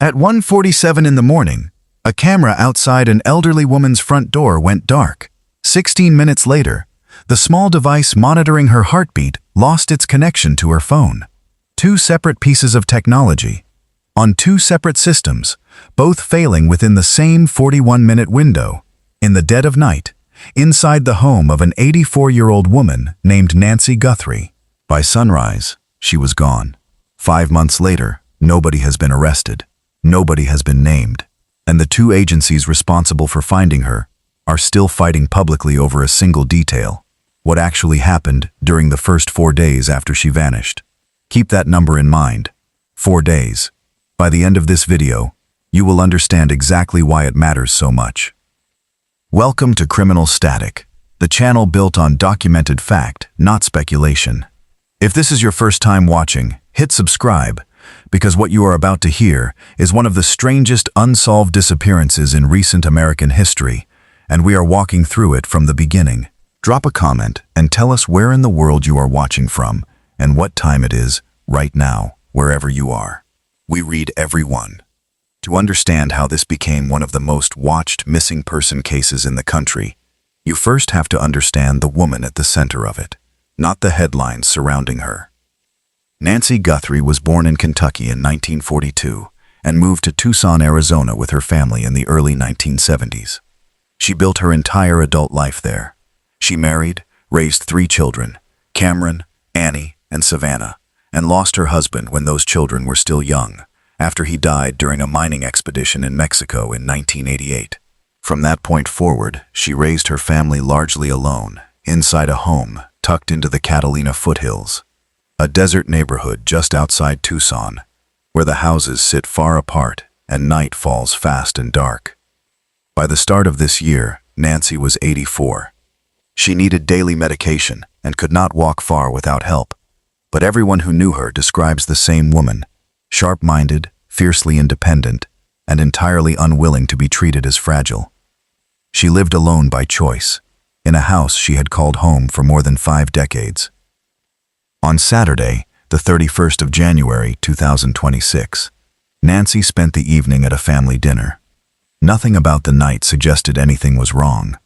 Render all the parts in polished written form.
At 1:47 in the morning, a camera outside an elderly woman's front door went dark. 16 minutes later, the small device monitoring her heartbeat lost its connection to her phone. Two separate pieces of technology, on two separate systems, both failing within the same 41-minute window, in the dead of night, inside the home of an 84-year-old woman named Nancy Guthrie. By sunrise, she was gone. 5 months later, nobody has been arrested. Nobody has been named, and the two agencies responsible for finding her are still fighting publicly over a single detail: what actually happened during the first 4 days after she vanished. Keep that number in mind. 4 days. By the end of this video, you will understand exactly why it matters so much. Welcome to Criminal Static, the channel built on documented fact, not speculation. If this is your first time watching, hit subscribe, because what you are about to hear is one of the strangest unsolved disappearances in recent American history, and we are walking through it from the beginning. Drop a comment and tell us where in the world you are watching from and what time it is right now, wherever you are. We read every one. To understand how this became one of the most watched missing person cases in the country, you first have to understand the woman at the center of it, not the headlines surrounding her. Nancy Guthrie was born in Kentucky in 1942 and moved to Tucson, Arizona with her family in the early 1970s. She built her entire adult life there. She married, raised 3 children, Cameron, Annie, and Savannah, and lost her husband when those children were still young, after he died during a mining expedition in Mexico in 1988. From that point forward, she raised her family largely alone, inside a home tucked into the Catalina foothills, a desert neighborhood just outside Tucson, where the houses sit far apart and night falls fast and dark. By the start of this year, Nancy was 84. She needed daily medication and could not walk far without help. But everyone who knew her describes the same woman, sharp-minded, fiercely independent, and entirely unwilling to be treated as fragile. She lived alone by choice, in a house she had called home for more than 5 decades. On Saturday, the 31st of January, 2026, Nancy spent the evening at a family dinner. Nothing about the night suggested anything was wrong.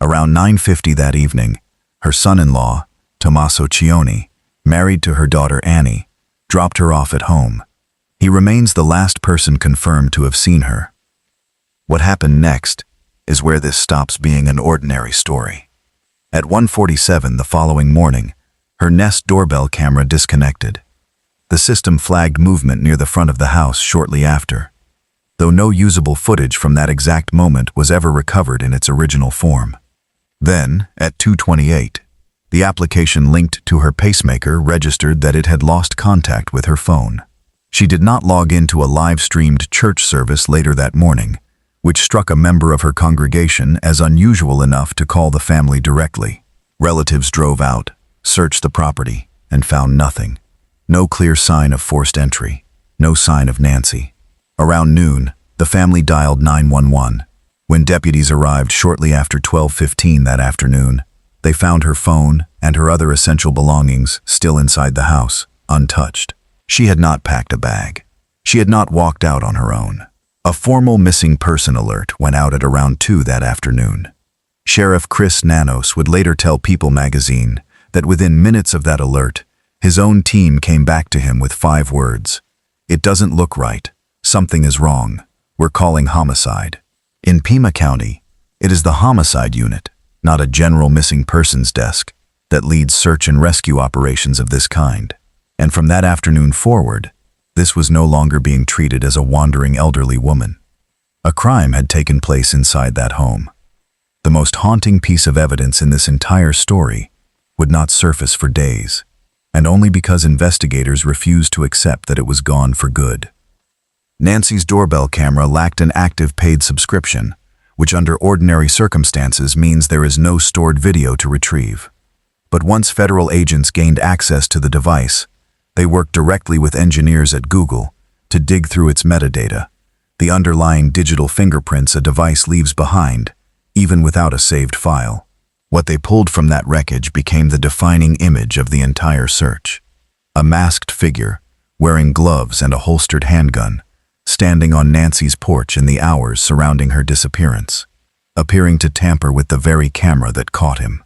Around 9:50 that evening, her son-in-law, Tommaso Cioni, married to her daughter Annie, dropped her off at home. He remains the last person confirmed to have seen her. What happened next is where this stops being an ordinary story. At 1:47 the following morning, her Nest doorbell camera disconnected. The system flagged movement near the front of the house shortly after, though no usable footage from that exact moment was ever recovered in its original form. Then, at 2:28, the application linked to her pacemaker registered that it had lost contact with her phone. She did not log into a live-streamed church service later that morning, which struck a member of her congregation as unusual enough to call the family directly. Relatives drove out, searched the property, and found nothing. No clear sign of forced entry, no sign of Nancy. Around noon, the family dialed 911. When deputies arrived shortly after 12:15 that afternoon, they found her phone and her other essential belongings still inside the house, untouched. She had not packed a bag. She had not walked out on her own. A formal missing person alert went out at around 2 that afternoon. Sheriff Chris Nanos would later tell People magazine that within minutes of that alert, his own team came back to him with 5 words. "It doesn't look right. Something is wrong. We're calling homicide." In Pima County, it is the homicide unit, not a general missing persons desk, that leads search and rescue operations of this kind. And from that afternoon forward, this was no longer being treated as a wandering elderly woman. A crime had taken place inside that home. The most haunting piece of evidence in this entire story would not surface for days, and only because investigators refused to accept that it was gone for good. Nancy's doorbell camera lacked an active paid subscription, which under ordinary circumstances means there is no stored video to retrieve. But once federal agents gained access to the device, they worked directly with engineers at Google to dig through its metadata, the underlying digital fingerprints a device leaves behind, even without a saved file. What they pulled from that wreckage became the defining image of the entire search. A masked figure, wearing gloves and a holstered handgun, standing on Nancy's porch in the hours surrounding her disappearance, appearing to tamper with the very camera that caught him.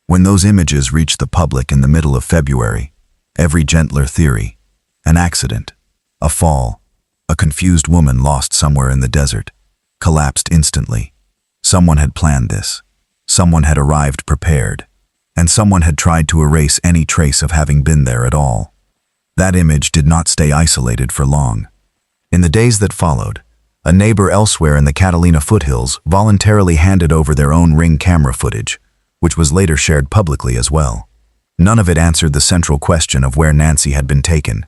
When those images reached the public in the middle of February, every gentler theory, an accident, a fall, a confused woman lost somewhere in the desert, collapsed instantly. Someone had planned this. Someone had arrived prepared, and someone had tried to erase any trace of having been there at all. That image did not stay isolated for long. In the days that followed, a neighbor elsewhere in the Catalina foothills voluntarily handed over their own Ring camera footage, which was later shared publicly as well. None of it answered the central question of where Nancy had been taken,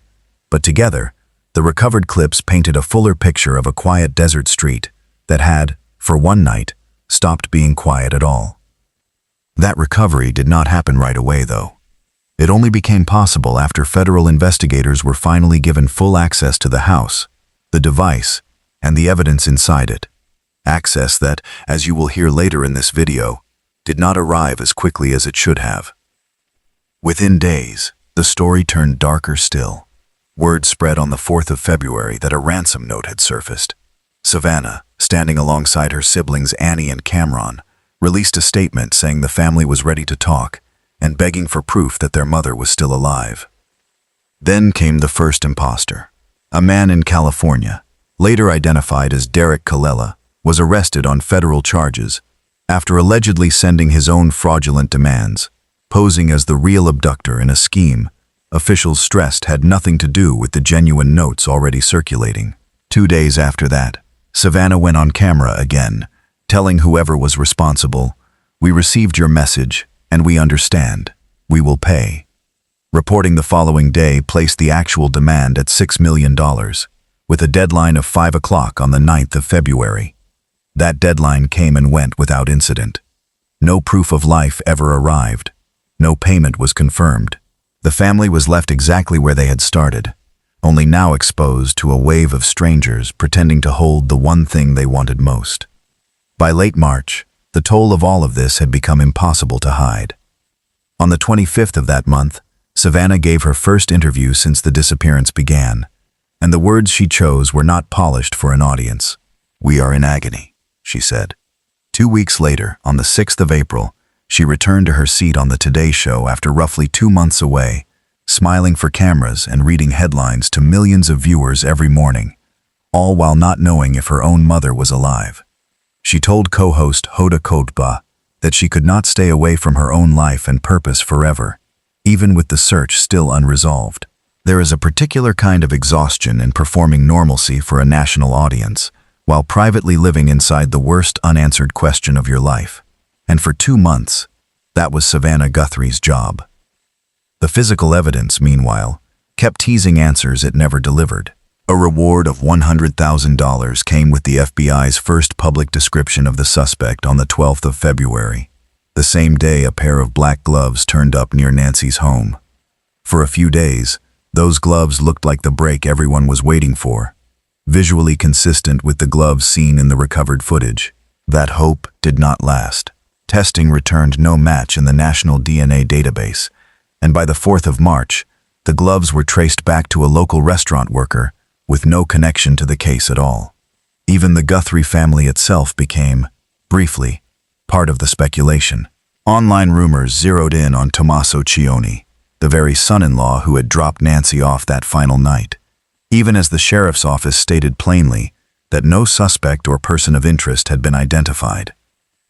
but together, the recovered clips painted a fuller picture of a quiet desert street that had, for one night, stopped being quiet at all. That recovery did not happen right away, though. It only became possible after federal investigators were finally given full access to the house, the device, and the evidence inside it. Access that, as you will hear later in this video, did not arrive as quickly as it should have. Within days, the story turned darker still. Word spread on the 4th of February that a ransom note had surfaced. Savannah, standing alongside her siblings Annie and Cameron, released a statement saying the family was ready to talk and begging for proof that their mother was still alive. Then came the first imposter. A man in California, later identified as Derek Colella, was arrested on federal charges after allegedly sending his own fraudulent demands, posing as the real abductor in a scheme officials stressed had nothing to do with the genuine notes already circulating. 2 days after that, Savannah went on camera again, telling whoever was responsible, "We received your message, and we understand. We will pay." Reporting the following day placed the actual demand at $6 million, with a deadline of 5 o'clock on the 9th of February. That deadline came and went without incident. No proof of life ever arrived. No payment was confirmed. The family was left exactly where they had started, only now exposed to a wave of strangers pretending to hold the one thing they wanted most. By late March, the toll of all of this had become impossible to hide. On the 25th of that month, Savannah gave her first interview since the disappearance began, and the words she chose were not polished for an audience. "We are in agony," she said. 2 weeks later, on the 6th of April, she returned to her seat on the Today Show after roughly 2 months away, smiling for cameras and reading headlines to millions of viewers every morning, all while not knowing if her own mother was alive. She told co-host Hoda Kotb that she could not stay away from her own life and purpose forever, even with the search still unresolved. There is a particular kind of exhaustion in performing normalcy for a national audience, while privately living inside the worst unanswered question of your life. And for 2 months, that was Savannah Guthrie's job. The physical evidence, meanwhile, kept teasing answers it never delivered. A reward of $100,000 came with the FBI's first public description of the suspect on the 12th of February. The same day, a pair of black gloves turned up near Nancy's home. For a few days, those gloves looked like the break everyone was waiting for, visually consistent with the gloves seen in the recovered footage. That hope did not last. Testing returned no match in the national DNA database, and by the 4th of March, the gloves were traced back to a local restaurant worker with no connection to the case at all. Even the Guthrie family itself became, briefly, part of the speculation. Online rumors zeroed in on Tommaso Cioni, the very son-in-law who had dropped Nancy off that final night, even as the sheriff's office stated plainly that no suspect or person of interest had been identified.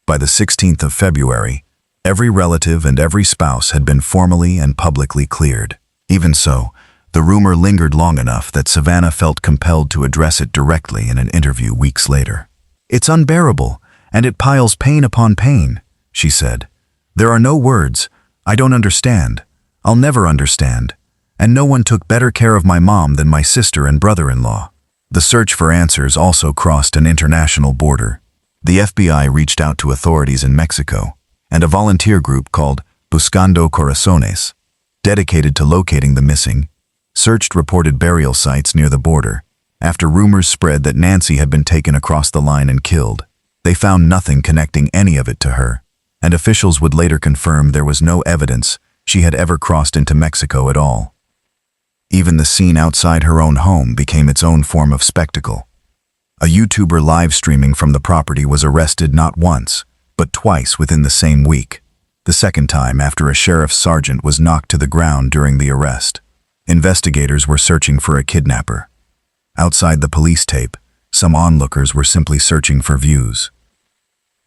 By the 16th of February, every relative and every spouse had been formally and publicly cleared. Even so, the rumor lingered long enough that Savannah felt compelled to address it directly in an interview weeks later. "It's unbearable, and it piles pain upon pain," she said. "There are no words. I don't understand. I'll never understand. And no one took better care of my mom than my sister and brother-in-law." The search for answers also crossed an international border. The FBI reached out to authorities in Mexico, and a volunteer group called Buscando Corazones, dedicated to locating the missing, searched reported burial sites near the border. After rumors spread that Nancy had been taken across the line and killed, they found nothing connecting any of it to her, and officials would later confirm there was no evidence she had ever crossed into Mexico at all. Even the scene outside her own home became its own form of spectacle. A YouTuber live streaming from the property was arrested not once, but twice within the same week. The second time after a sheriff's sergeant was knocked to the ground during the arrest. Investigators were searching for a kidnapper. Outside the police tape, some onlookers were simply searching for views.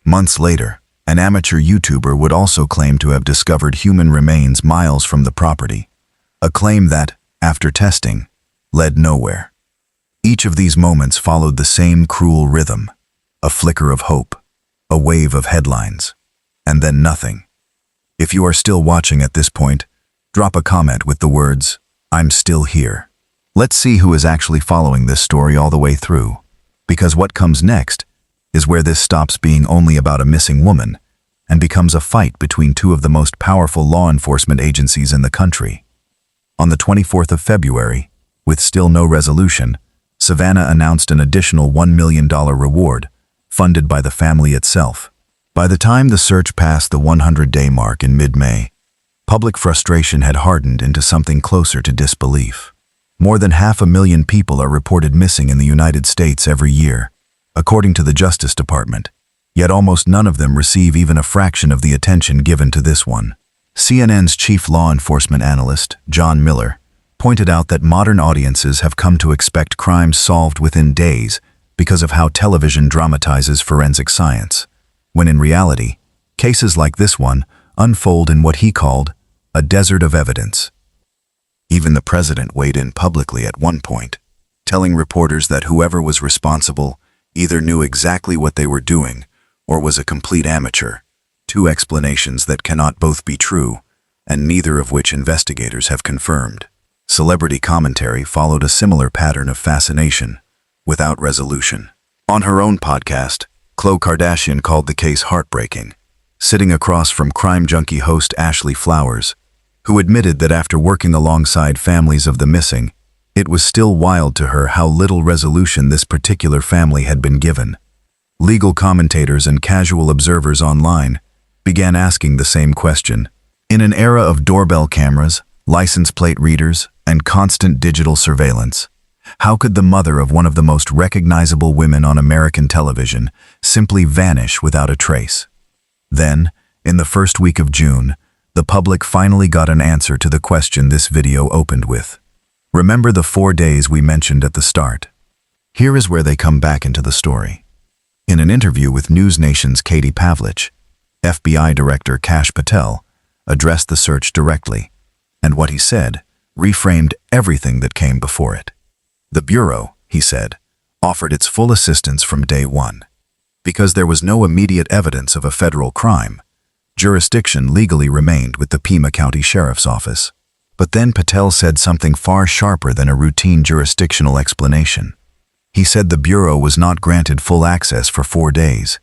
Months later, an amateur YouTuber would also claim to have discovered human remains miles from the property, a claim that, after testing, led nowhere. Each of these moments followed the same cruel rhythm, a flicker of hope, a wave of headlines, and then nothing. If you are still watching at this point, drop a comment with the words, "I'm still here." Let's see who is actually following this story all the way through, because what comes next is where this stops being only about a missing woman and becomes a fight between two of the most powerful law enforcement agencies in the country. On the 24th of February, with still no resolution, Savannah announced an additional $1 million reward, funded by the family itself. By the time the search passed the 100-day mark in mid-May, public frustration had hardened into something closer to disbelief. More than 500,000 people are reported missing in the United States every year, according to the Justice Department, yet almost none of them receive even a fraction of the attention given to this one. CNN's chief law enforcement analyst, John Miller, pointed out that modern audiences have come to expect crimes solved within days because of how television dramatizes forensic science, when in reality, cases like this one unfold in what he called a desert of evidence. Even the president weighed in publicly at one point, telling reporters that whoever was responsible either knew exactly what they were doing or was a complete amateur, two explanations that cannot both be true, and neither of which investigators have confirmed. Celebrity commentary followed a similar pattern of fascination, without resolution. On her own podcast, Khloe Kardashian called the case heartbreaking, sitting across from crime junkie host Ashley Flowers, who admitted that after working alongside families of the missing, it was still wild to her how little resolution this particular family had been given. Legal commentators and casual observers online began asking the same question. In an era of doorbell cameras, license plate readers, and constant digital surveillance, how could the mother of one of the most recognizable women on American television simply vanish without a trace? Then, in the first week of June, the public finally got an answer to the question this video opened with. Remember the 4 days we mentioned at the start? Here is where they come back into the story. In an interview with News Nation's Katie Pavlich, FBI Director Kash Patel addressed the search directly, and what he said reframed everything that came before it. The Bureau, he said, offered its full assistance from day one. Because there was no immediate evidence of a federal crime, jurisdiction legally remained with the Pima County Sheriff's Office. But then Patel said something far sharper than a routine jurisdictional explanation. He said the Bureau was not granted full access for 4 days.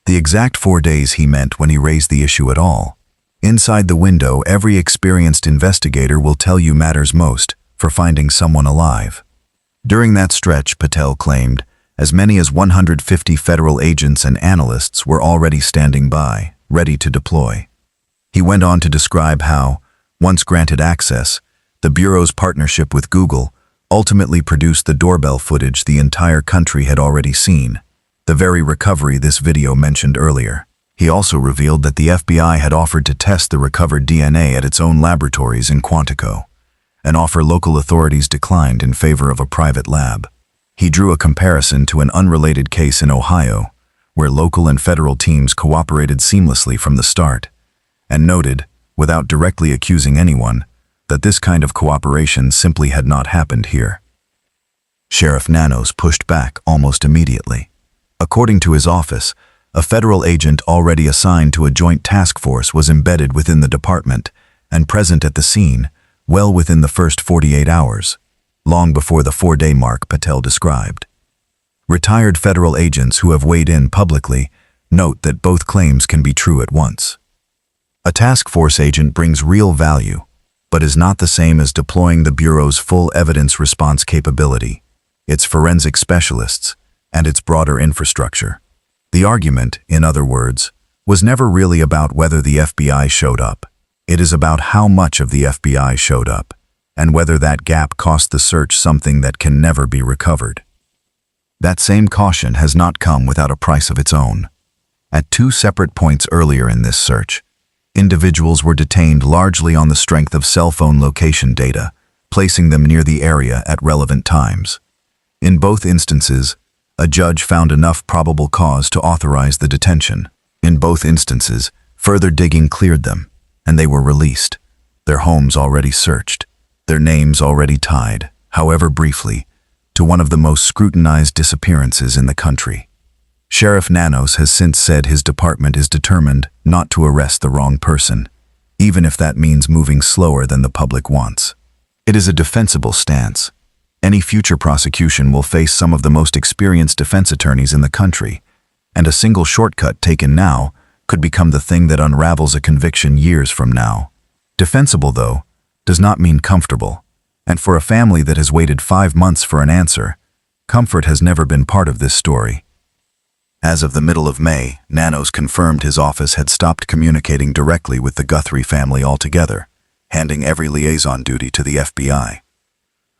The exact 4 days he meant when he raised the issue at all. Inside the window, every experienced investigator will tell you matters most for finding someone alive. During that stretch, Patel claimed, as many as 150 federal agents and analysts were already standing by, ready to deploy. He went on to describe how, once granted access, the Bureau's partnership with Google ultimately produced the doorbell footage the entire country had already seen, the very recovery this video mentioned earlier. He also revealed that the FBI had offered to test the recovered DNA at its own laboratories in Quantico, an offer local authorities declined in favor of a private lab. He drew a comparison to an unrelated case in Ohio, where local and federal teams cooperated seamlessly from the start, and noted, without directly accusing anyone, that this kind of cooperation simply had not happened here. Sheriff Nanos pushed back almost immediately. According to his office, a federal agent already assigned to a joint task force was embedded within the department and present at the scene well within the first 48 hours, long before the 4-day mark Patel described. Retired federal agents who have weighed in publicly note that both claims can be true at once. A task force agent brings real value, but is not the same as deploying the Bureau's full evidence response capability, its forensic specialists, and its broader infrastructure. The argument, in other words, was never really about whether the FBI showed up. It is about how much of the FBI showed up. and whether that gap cost the search something that can never be recovered. That same caution has not come without a price of its own. At two separate points earlier in this search, individuals were detained largely on the strength of cell phone location data, placing them near the area at relevant times. In both instances, a judge found enough probable cause to authorize the detention. In both instances, further digging cleared them, and they were released, their homes already searched, their names already tied, however briefly, to one of the most scrutinized disappearances in the country. Sheriff Nanos has since said his department is determined not to arrest the wrong person, even if that means moving slower than the public wants. It is a defensible stance. Any future prosecution will face some of the most experienced defense attorneys in the country, and a single shortcut taken now could become the thing that unravels a conviction years from now. Defensible, though, does not mean comfortable, and for a family that has waited 5 months for an answer, comfort has never been part of this story. As of the middle of May, Nanos confirmed his office had stopped communicating directly with the Guthrie family altogether, handing every liaison duty to the FBI.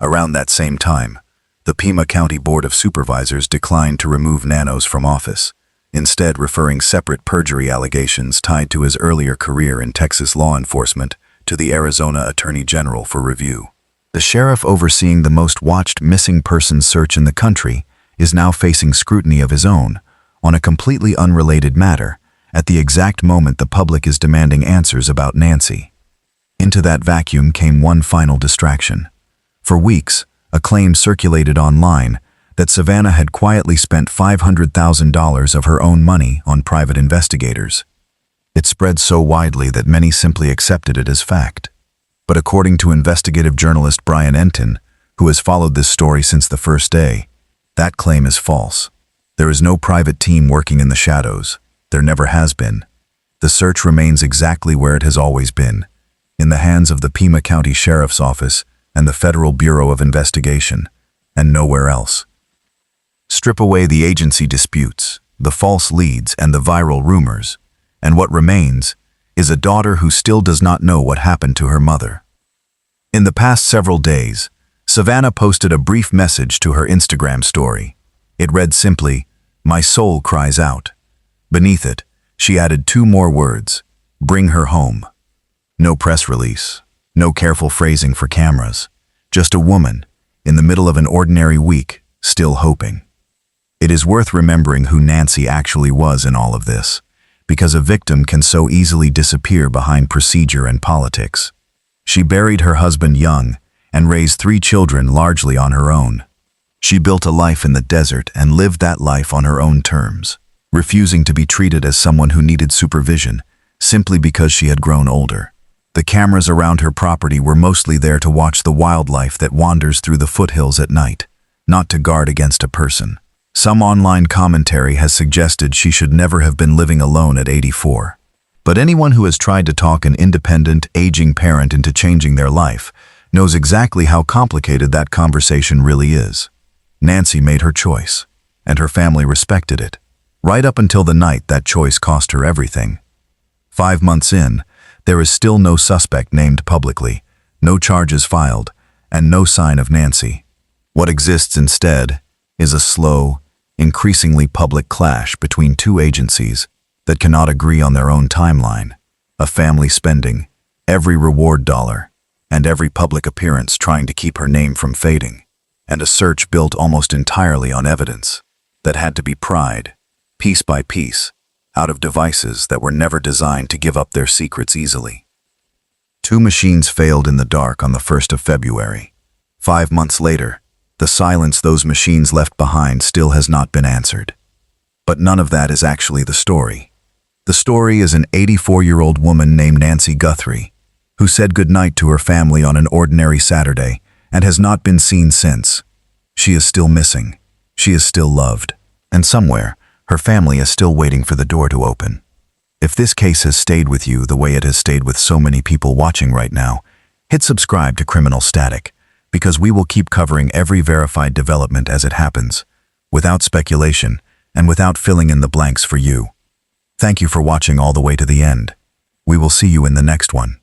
Around that same time, the Pima County Board of Supervisors declined to remove Nanos from office, instead referring separate perjury allegations tied to his earlier career in Texas law enforcement to the Arizona Attorney General for review. The sheriff overseeing the most watched missing persons search in the country is now facing scrutiny of his own on a completely unrelated matter at the exact moment the public is demanding answers about Nancy. Into that vacuum came one final distraction. For weeks, a claim circulated online that Savannah had quietly spent $500,000 of her own money on private investigators. It spread so widely that many simply accepted it as fact. But according to investigative journalist Brian Enton, who has followed this story since the first day, that claim is false. There is no private team working in the shadows. There never has been. The search remains exactly where it has always been, in the hands of the Pima County Sheriff's Office and the Federal Bureau of Investigation, and nowhere else. Strip away the agency disputes, the false leads, and the viral rumors, and what remains is a daughter who still does not know what happened to her mother. In the past several days, Savannah posted a brief message to her Instagram story. It read simply, "My soul cries out." Beneath it, she added 2 more words, "Bring her home." No press release, no careful phrasing for cameras, just a woman, in the middle of an ordinary week, still hoping. It is worth remembering who Nancy actually was in all of this, because a victim can so easily disappear behind procedure and politics. She buried her husband young and raised 3 children largely on her own. She built a life in the desert and lived that life on her own terms, refusing to be treated as someone who needed supervision simply because she had grown older. The cameras around her property were mostly there to watch the wildlife that wanders through the foothills at night, not to guard against a person. Some online commentary has suggested she should never have been living alone at 84. But anyone who has tried to talk an independent, aging parent into changing their life knows exactly how complicated that conversation really is. Nancy made her choice, and her family respected it, right up until the night that choice cost her everything. 5 months in, there is still no suspect named publicly, no charges filed, and no sign of Nancy. What exists instead is a slow, increasingly public clash between 2 agencies that cannot agree on their own timeline, a family spending every reward dollar and every public appearance trying to keep her name from fading, and a search built almost entirely on evidence that had to be pried, piece by piece, out of devices that were never designed to give up their secrets easily. 2 machines failed in the dark on the 1st of February. 5 months later, the silence those machines left behind still has not been answered. But none of that is actually the story. The story is an 84-year-old woman named Nancy Guthrie, who said goodnight to her family on an ordinary Saturday and has not been seen since. She is still missing. She is still loved. And somewhere, her family is still waiting for the door to open. If this case has stayed with you the way it has stayed with so many people watching right now, hit subscribe to Criminal Static, because we will keep covering every verified development as it happens, without speculation and without filling in the blanks for you. Thank you for watching all the way to the end. We will see you in the next one.